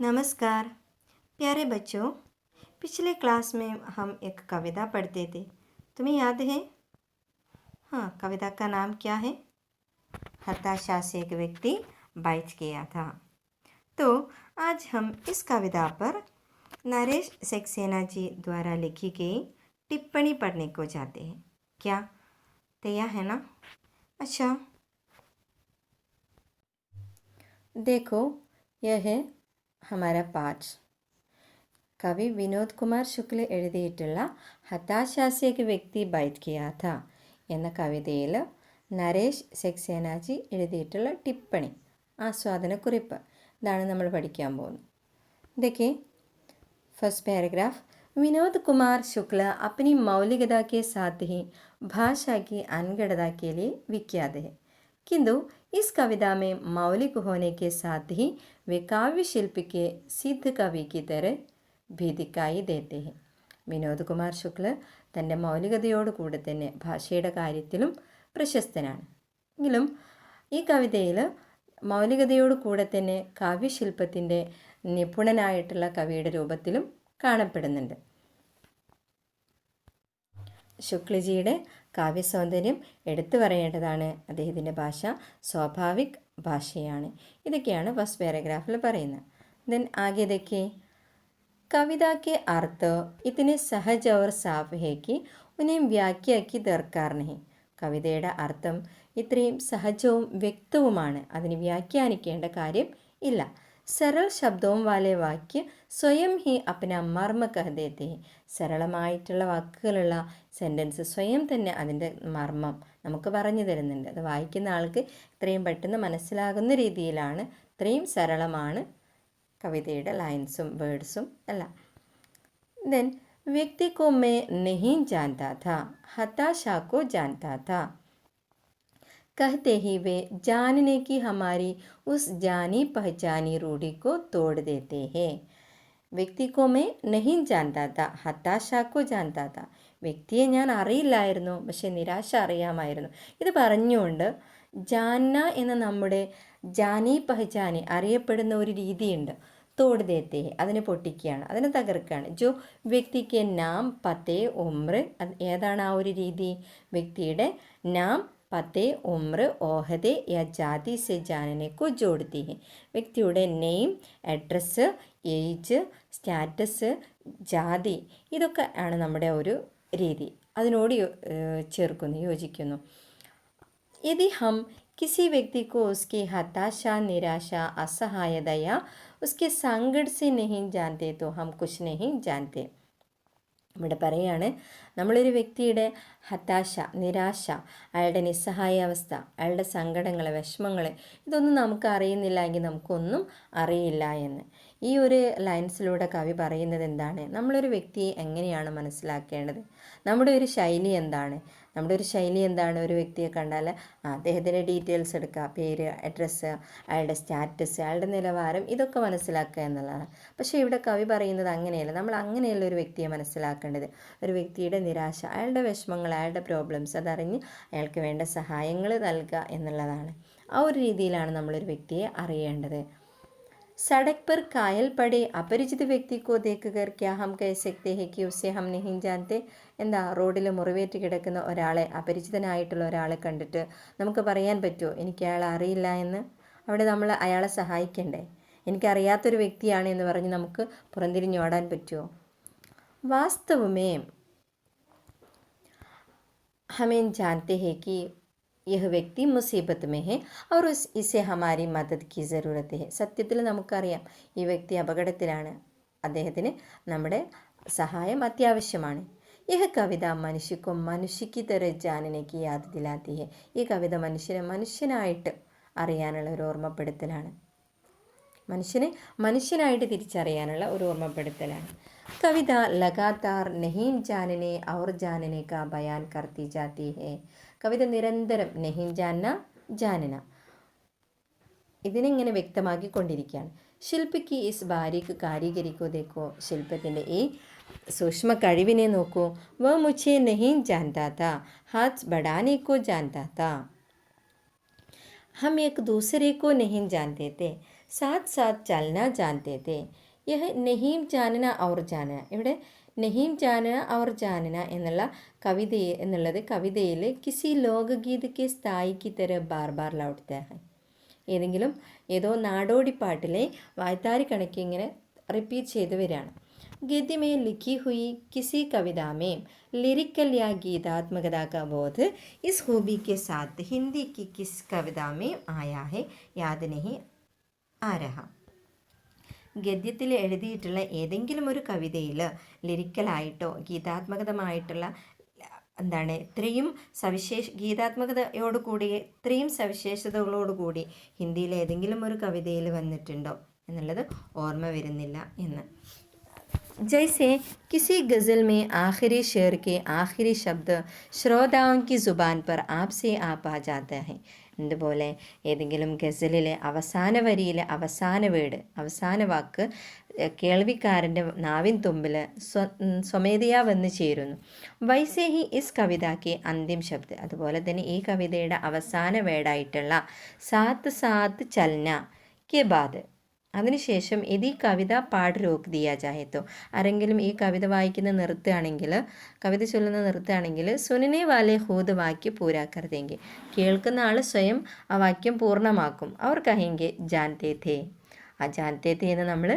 नमस्कार प्यारे बच्चों। पिछले क्लास में हम एक कविता पढ़ते थे, तुम्हें याद है? हाँ, कविता का नाम क्या है? हताशा से एक व्यक्ति बैठ गया था। तो आज हम इस कविता पर नरेश सक्सेना जी द्वारा लिखी गई टिप्पणी पढ़ने को जाते हैं। क्या तैयार है ना? अच्छा, देखो यह है हमारा पाठ। കവി വിനോദ് കുമാർ ശുക്ല എഴുതിയിട്ടുള്ള ഹതാശാസി एक വ്യക്തി बैठ गया था എന്ന കവിതയിൽ നരേഷ് സക്സേനാജി എഴുതിയിട്ടുള്ള टिप्पणी ആസ്വാദനക്കുറിപ്പ് ഇതാണ് നമ്മൾ പഠിക്കാൻ പോകുന്നത്. देखिए फर्स्ट पैराग्राफ। विनोद कुमार शुक्ला अपनी मौलिकता के साथ ही भाषा की अनगढ़ता के लिए विख्यात है, किंतु इस कविता में मौलिक होने के साथ ही वे काव्य शिल्प के सिद्ध कवि की तरह ഭീതിക്കായി ദേത്തെ ഹെ. വിനോദ് കുമാർ ശുക്ല തൻ്റെ മൗലികതയോടുകൂടെ തന്നെ ഭാഷയുടെ കാര്യത്തിലും പ്രശസ്തനാണ്. എങ്കിലും ഈ കവിതയിൽ മൗലികതയോട് കൂടെ തന്നെ കാവ്യശില്പത്തിൻ്റെ നിപുണനായിട്ടുള്ള കവിയുടെ രൂപത്തിലും കാണപ്പെടുന്നുണ്ട്. ശുക്ലജിയുടെ കാവ്യസൗന്ദര്യം എടുത്തു പറയേണ്ടതാണ്. അദ്ദേഹത്തിൻ്റെ ഭാഷ സ്വാഭാവിക് ഭാഷയാണ്. ഇതൊക്കെയാണ് ഫസ്റ്റ് പാരഗ്രാഫിൽ പറയുന്നത്. ദെൻ ആകെ देखिए कविता के अर्थ इतने सहज और साफ है कि उन्हें व्याख्या की दरकार नहीं. കവിതയുടെ അർത്ഥം ഇത്രയും സഹജവും വ്യക്തവുമാണ്, അതിന് വ്യാഖ്യാനിക്കേണ്ട കാര്യം ഇല്ല. सरल शब्दों वाले वाक्य സ്വയം ഹി അപ്ന മർമ്മ കഹ ദേത്തെ ഹെ. സരളമായിട്ടുള്ള വാക്കുകളുള്ള സെൻറ്റൻസ് സ്വയം തന്നെ അതിൻ്റെ മർമ്മം നമുക്ക് പറഞ്ഞു തരുന്നുണ്ട്. അത് വായിക്കുന്ന ആൾക്ക് ഇത്രയും പെട്ടെന്ന് മനസ്സിലാകുന്ന രീതിയിലാണ്, ഇത്രയും സരളമാണ് കവിതയുടെ ലൈൻസും വേർഡ്സും എല്ലാം. देन व्यक्ति को मैं नहीं जानता था, हताशा को जानता था. कहते ही वे जानने की हमारी उस जानी पहचानी रूढ़ी को तोड़ देते हैं. വ്യക്തി को मैं नहीं जानता था, हताशा को जानता था. വ്യക്തിയെ ഞാൻ അറിയില്ലായിരുന്നു, പക്ഷേ നിരാശ അറിയാമായിരുന്നു. ഇത് പറഞ്ഞുകൊണ്ട് ജാന്ന എന്ന നമ്മുടെ ജാനി പഹചാനി അറിയപ്പെടുന്ന ഒരു രീതിയുണ്ട്. തോട് ദേത്തെ അതിനെ പൊട്ടിക്കുകയാണ്, അതിനെ തകർക്കുകയാണ്. ജോ വ്യക്തിക്ക് നാം പത്തേ ഉമ്ര, ഏതാണ് ആ ഒരു രീതി? വ്യക്തിയുടെ നാം പത്തേ ഉമ്ര ഓഹദെ യാ ജാതി സെ ജാനനെ കോ ജോഡ്തി ഹെ. വ്യക്തിയുടെ നെയിം, അഡ്രസ്സ്, ഏജ്, സ്റ്റാറ്റസ്, ജാതി, ഇതൊക്കെ ആണ് നമ്മുടെ ഒരു രീതി. അതിനോട് ചേർക്കുന്നു, യോജിക്കുന്നു. यदि हम किसी व्यक्ति को उसकी हताशा, निराशा, असहायता या उसके संकट से नहीं जानते तो हम कुछ नहीं जानते. ഇവിടെ പറയുകയാണ്, നമ്മളൊരു വ്യക്തിയുടെ ഹതാശ, നിരാശ, അയാളുടെ നിസ്സഹായാവസ്ഥ, അയാളുടെ സങ്കടങ്ങൾ, വിഷമങ്ങൾ, ഇതൊന്നും നമുക്ക് അറിയുന്നില്ല എങ്കിൽ നമുക്കൊന്നും അറിയില്ല എന്ന്. ഈ ഒരു ലൈൻസിലൂടെ കവി പറയുന്നത് എന്താണ്? നമ്മളൊരു വ്യക്തിയെ എങ്ങനെയാണ് മനസ്സിലാക്കേണ്ടത്? നമ്മുടെ ഒരു ശൈലി എന്താണ്? ഒരു വ്യക്തിയെ കണ്ടാൽ അദ്ദേഹത്തിൻ്റെ ഡീറ്റെയിൽസ് എടുക്കുക, പേര്, അഡ്രസ്സ്, അയാളുടെ സ്റ്റാറ്റസ്, അയാളുടെ നിലവാരം, ഇതൊക്കെ മനസ്സിലാക്കുക എന്നുള്ളതാണ്. പക്ഷേ ഇവിടെ കവി പറയുന്നത് അങ്ങനെയല്ല. നമ്മൾ അങ്ങനെയുള്ള ഒരു വ്യക്തിയെ മനസ്സിലാക്കേണ്ടത്. ഒരു വ്യക്തിയുടെ നിരാശ, അയാളുടെ വിഷമങ്ങൾ, അയാളുടെ പ്രോബ്ലംസ് അതറിഞ്ഞ് അയാൾക്ക് വേണ്ട സഹായങ്ങൾ നൽകുക എന്നുള്ളതാണ്. ആ ഒരു രീതിയിലാണ് നമ്മളൊരു വ്യക്തിയെ അറിയേണ്ടത്. सड़क पर कायल पड़े अपरिचित व्यक्ति को देखकर क्या हम कह सकते हैं कि उसे हम नहीं जानते? എന്താ, റോഡിൽ മുറിവേറ്റ് കിടക്കുന്ന ഒരാളെ, അപരിചിതനായിട്ടുള്ള ഒരാളെ കണ്ടിട്ട് നമുക്ക് പറയാൻ പറ്റുമോ എനിക്ക് അയാളെ അറിയില്ല എന്ന്? അവിടെ നമ്മൾ അയാളെ സഹായിക്കണ്ടേ? എനിക്കറിയാത്തൊരു വ്യക്തിയാണ് എന്ന് പറഞ്ഞ് നമുക്ക് പുറംതിരിഞ്ഞോടാൻ പറ്റുമോ? വാസ്തവമേ ഹമേൻ ജാനത്തെ ഹെ കി यह व्यक्ति मुसीबत में है और इसे हमारी मदद की ज़रूरत है. സത്യത്തിൽ നമുക്കറിയാം ഈ വ്യക്തി അപകടത്തിലാണ്, അദ്ദേഹത്തിന് നമ്മുടെ സഹായം അത്യാവശ്യമാണ്. यह कविता मनुष्य को मनुष्य की तरह जानने की याद दिलाती है. ഈ കവിത മനുഷ്യനെ മനുഷ്യനായിട്ട് അറിയാനുള്ള ഒരു ഓർമ്മപ്പെടുത്തലാണ്, മനുഷ്യനെ മനുഷ്യനായിട്ട് തിരിച്ചറിയാനുള്ള ഒരു ഓർമ്മപ്പെടുത്തലാണ്. കവിത लगातार नहीं जानने और जानने का बयान करती जाती है. കവിത നിരന്തരം നെഹിം ജാന്ന ജാനന ഇതിനെങ്ങനെ വ്യക്തമാക്കിക്കൊണ്ടിരിക്കുകയാണ്. ശില്പിക്ക് ഈസ് ബാരിക് കാരിഗരിക്കോ ദേക്കോ, ശില്പത്തിൻ്റെ ഈ സൂക്ഷ്മ കഴിവിനെ നോക്കൂ. വ മുझे नहीं जानता था, हाथ बढ़ाने को जानता था. हम एक दूसरे को नहीं जानते थे. साथ साथ चलना जानते थे यह नहीं जानना और जानന ഇവിടെ नहीं जानना और जानना എന്നുള്ള എന്നുള്ളത് കവിതയിൽ किसी लोकगीत के स्थाई की तरह बार बार लौटता है ഏതെങ്കിലും ഏതോ നാടോടിപ്പാട്ടിലെ വായ്ത്താരി കണക്ക് ഇങ്ങനെ റിപ്പീറ്റ് ചെയ്തു വരികയാണ്. गद्य में लिखी हुई किसी कविता में लिरिकल या गीतात्मकता का बोध इस खूबी के साथ हिंदी की किस कविता में आया है याद नहीं आ रहा. ഗദ്യത്തിൽ എഴുതിയിട്ടുള്ള ഏതെങ്കിലും ഒരു കവിതയിൽ ലിറിക്കലായിട്ടോ ഗീതാത്മകമായിട്ടുള്ള എന്താണ് ഇത്രയും ഗീതാത്മകതയോടുകൂടി ഇത്രയും സവിശേഷതകളോടുകൂടി ഹിന്ദിയിലെ ഏതെങ്കിലും ഒരു കവിതയിൽ വന്നിട്ടുണ്ടോ എന്നുള്ളത് ഓർമ്മ വരുന്നില്ല എന്ന്. जैसे किसी गज़ल में आखिरी शेर के आखिरी शब्द श्रोताओं की ज़ुबान पर आपसे आप आ जाता है. അതുപോലെ ഏതെങ്കിലും ഗസലിലെ അവസാന വരിയിലെ അവസാന വേർഡ് അവസാന വാക്ക് കേൾവിക്കാരൻ്റെ നാവിൻ തുമ്പിൽ സ്വമേധയാ വന്ന് ചേരുന്നു. വൈസേ ഹി ഇസ് കവിതയ്ക്ക് അന്തിം ശബ്ദ് അതുപോലെ തന്നെ ഈ കവിതയുടെ അവസാന വേർഡായിട്ടുള്ള സാത്ത് സാത്ത് ചലന കെ ബാദ് അതിനുശേഷം ഇത് ഈ കവിത പാട് രോക്ക് ദിയാ ജാഹേത്തോ ആരെങ്കിലും ഈ കവിത വായിക്കുന്ന നിർത്തുകയാണെങ്കിൽ കവിത ചൊല്ലുന്ന നിർത്തുകയാണെങ്കിൽ സുനനെ വാലെ ഹൂദ് വാക്യം പൂരാക്കരുതെങ്കിൽ കേൾക്കുന്ന ആൾ സ്വയം ആ വാക്യം പൂർണ്ണമാക്കും. അവർ കഹെങ്കെ ജാൻതേ ഥേ ആ ജാൻതേ ഥേ എന്ന് നമ്മൾ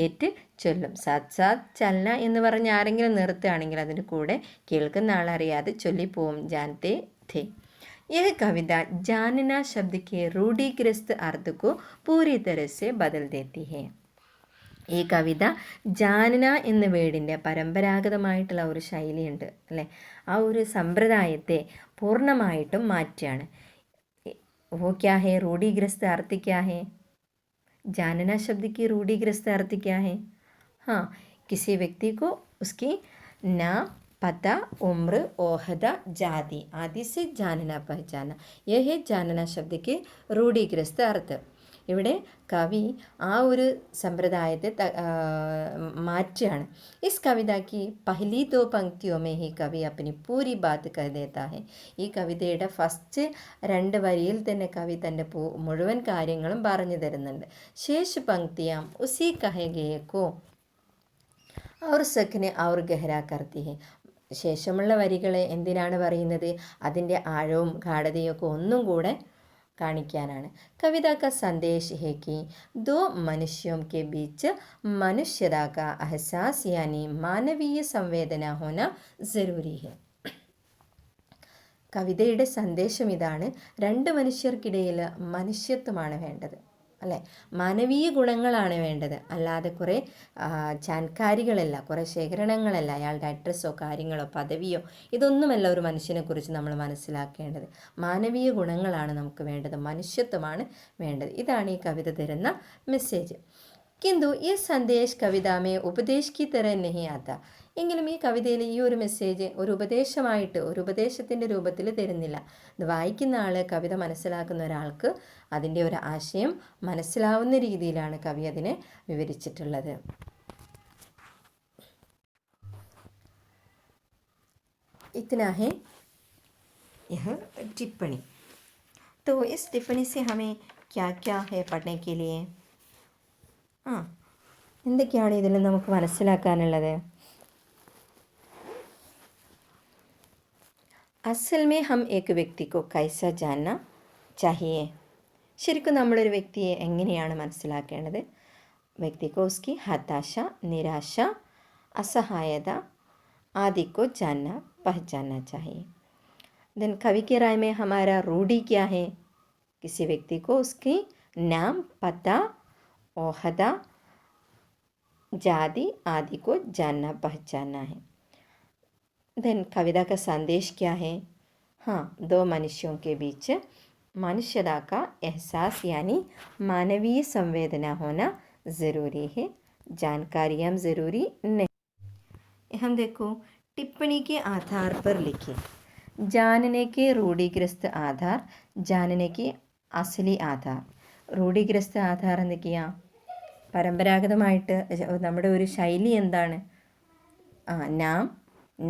ഏറ്റ് ചൊല്ലും. സാത്ത് സാത്ത് ചലന എന്ന് പറഞ്ഞ് ആരെങ്കിലും നിർത്തുകയാണെങ്കിൽ അതിൻ്റെ കൂടെ കേൾക്കുന്ന ആളറിയാതെ ചൊല്ലിപ്പോവും ജാൻതേ ഥേ. यह कविता जानना शब्द के रूढ़िग्रस्त अर्थ को पूरी तरह से बदल देती है. ഈ കവിത ജാനന എന്ന വേർഡിൻ്റെ പരമ്പരാഗതമായിട്ടുള്ള ഒരു ശൈലിയുണ്ട് അല്ലേ, ആ ഒരു സമ്പ്രദായത്തെ പൂർണ്ണമായിട്ടും മാറ്റിയാണ്. वो क्या है रूढ़िग्रस्त अर्थ क्या है? जानना शब्द की रूढ़िग्रस्त अर्थ क्या है? हाँ, किसी व्यक्ति को उसकी नाम पता उम्र ओहदा जाति आदि से जानना पहचाना यह है जानना शब्द के रूढ़िग्रस्त अर्थ. ഇവിടെ കവി ആ ഒരു സമ്പ്രദായത്തെ മാറ്റിയാണ്. इस कविता की पहली दो पंक्तियों में ही कवि अपनी पूरी बात कह देता है. ഈ കവിതയുടെ ഫസ്റ്റ് 2 വരിയിൽ തന്നെ കവി തൻ്റെ മുഴുവൻ കാര്യങ്ങളും പറഞ്ഞു തരുന്നുണ്ട്. ശേഷ പങ്ക്തിയാം ഉസി കഹെ ഗയെ കോ और सखने और गहरा करती है. ശേഷമുള്ള വരികളെ എന്തിനാണ് പറയുന്നത്? അതിൻ്റെ ആഴവും ഗാഢതയൊക്കെ ഒന്നും കൂടെ കാണിക്കാനാണ്. കവിത का संदेश है कि दो मनुष्यों के बीच मनुष्यता का एहसास यानी मानवीय संवेदना होना ज़रूरी है. കവിതയുടെ സന്ദേശം ഇതാണ്, 2 മനുഷ്യർക്കിടയിൽ മനുഷ്യത്വമാണ് വേണ്ടത് അല്ലേ, മാനവീയ ഗുണങ്ങളാണ് വേണ്ടത്. അല്ലാതെ കുറേ ജാൻകാരികളല്ല, കുറേ ശേഖരണങ്ങളല്ല, അയാളുടെ അഡ്രസ്സോ കാര്യങ്ങളോ പദവിയോ ഇതൊന്നുമല്ല ഒരു മനുഷ്യനെക്കുറിച്ച് നമ്മൾ മനസ്സിലാക്കേണ്ടത്. മാനവീയ ഗുണങ്ങളാണ് നമുക്ക് വേണ്ടത്, മനുഷ്യത്വമാണ് വേണ്ടത്. ഇതാണ് ഈ കവിത തരുന്ന മെസ്സേജ്. किंतु ये संदेश कविता में उपदेश की तरह नहीं आता. എങ്കിലും ഈ കവിതയിൽ ഈ ഒരു മെസ്സേജ് ഒരു ഉപദേശമായിട്ട് ഒരു ഉപദേശത്തിൻ്റെ രൂപത്തിൽ തരുന്നില്ല. ഇത് വായിക്കുന്ന ആൾ, കവിത മനസ്സിലാക്കുന്ന ഒരാൾക്ക് അതിൻ്റെ ഒരു ആശയം മനസ്സിലാവുന്ന രീതിയിലാണ് കവി അതിനെ വിവരിച്ചിട്ടുള്ളത്. इतना है यह टिप्पणी. तो इस टिप्पणी से हमें क्या क्या है पढ़ने के लिए? എന്തൊക്കെയാണ് ഇതിൽ നമുക്ക് മനസ്സിലാക്കാനുള്ളത്? അസൽ മേ ഹം ഏക് വ്യക്തി കോ കൈസ ജാനന ചാഹിയേ. ശരിക്കും നമ്മളൊരു വ്യക്തിയെ എങ്ങനെയാണ് മനസ്സിലാക്കേണ്ടത്? വ്യക്തി കോ ഉസ്കി ഹതാശ, നിരാശ, അസഹായത आदि को जानना पहचानना चाहिए. देन कवि की राय में हमारा रूढ़ी क्या है? किसी व्यक्ति को उसकी नाम, पता, ओहदा, जाति आदि को जानना पहचानना है. देन कविता का संदेश क्या है? हाँ, 2 मनुष्यों के बीच मनुष्यता का एहसास यानी मानवीय संवेदना होना ज़रूरी है, जानकारियाँ ज़रूरी नहीं. हम देखो टिप्पणी के आधार पर लिखे. जानने के रूढ़िग्रस्त आधार, जानने के असली ആധാർ. റൂഢിഗ്രസ്ത ആധാർ എന്തൊക്കെയാണ്? പരമ്പരാഗതമായിട്ട് നമ്മുടെ ഒരു ശൈലി എന്താണ്?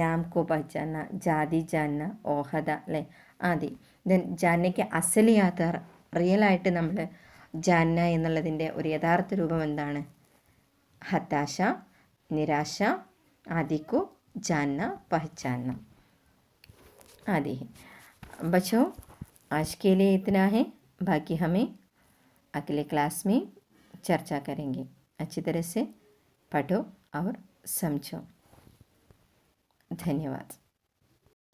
नाम को पहचानना, जाति जानना, ओहदा अल्ले आदि. ദെൻ ജാനയ്ക്ക് അസലി ആധാർ, റിയലായിട്ട് നമ്മൾ ജാന്ന എന്നുള്ളതിൻ്റെ ഒരു യഥാർത്ഥ രൂപം എന്താണ്? ഹതാശ, നിരാശ, आदि को जानना पहचानना आदि है। बच्चों, आज के लिए इतना है, बाकी हमें अगले क्लास में चर्चा करेंगे। अच्छी तरह से पढ़ो और समझो। धन्यवाद।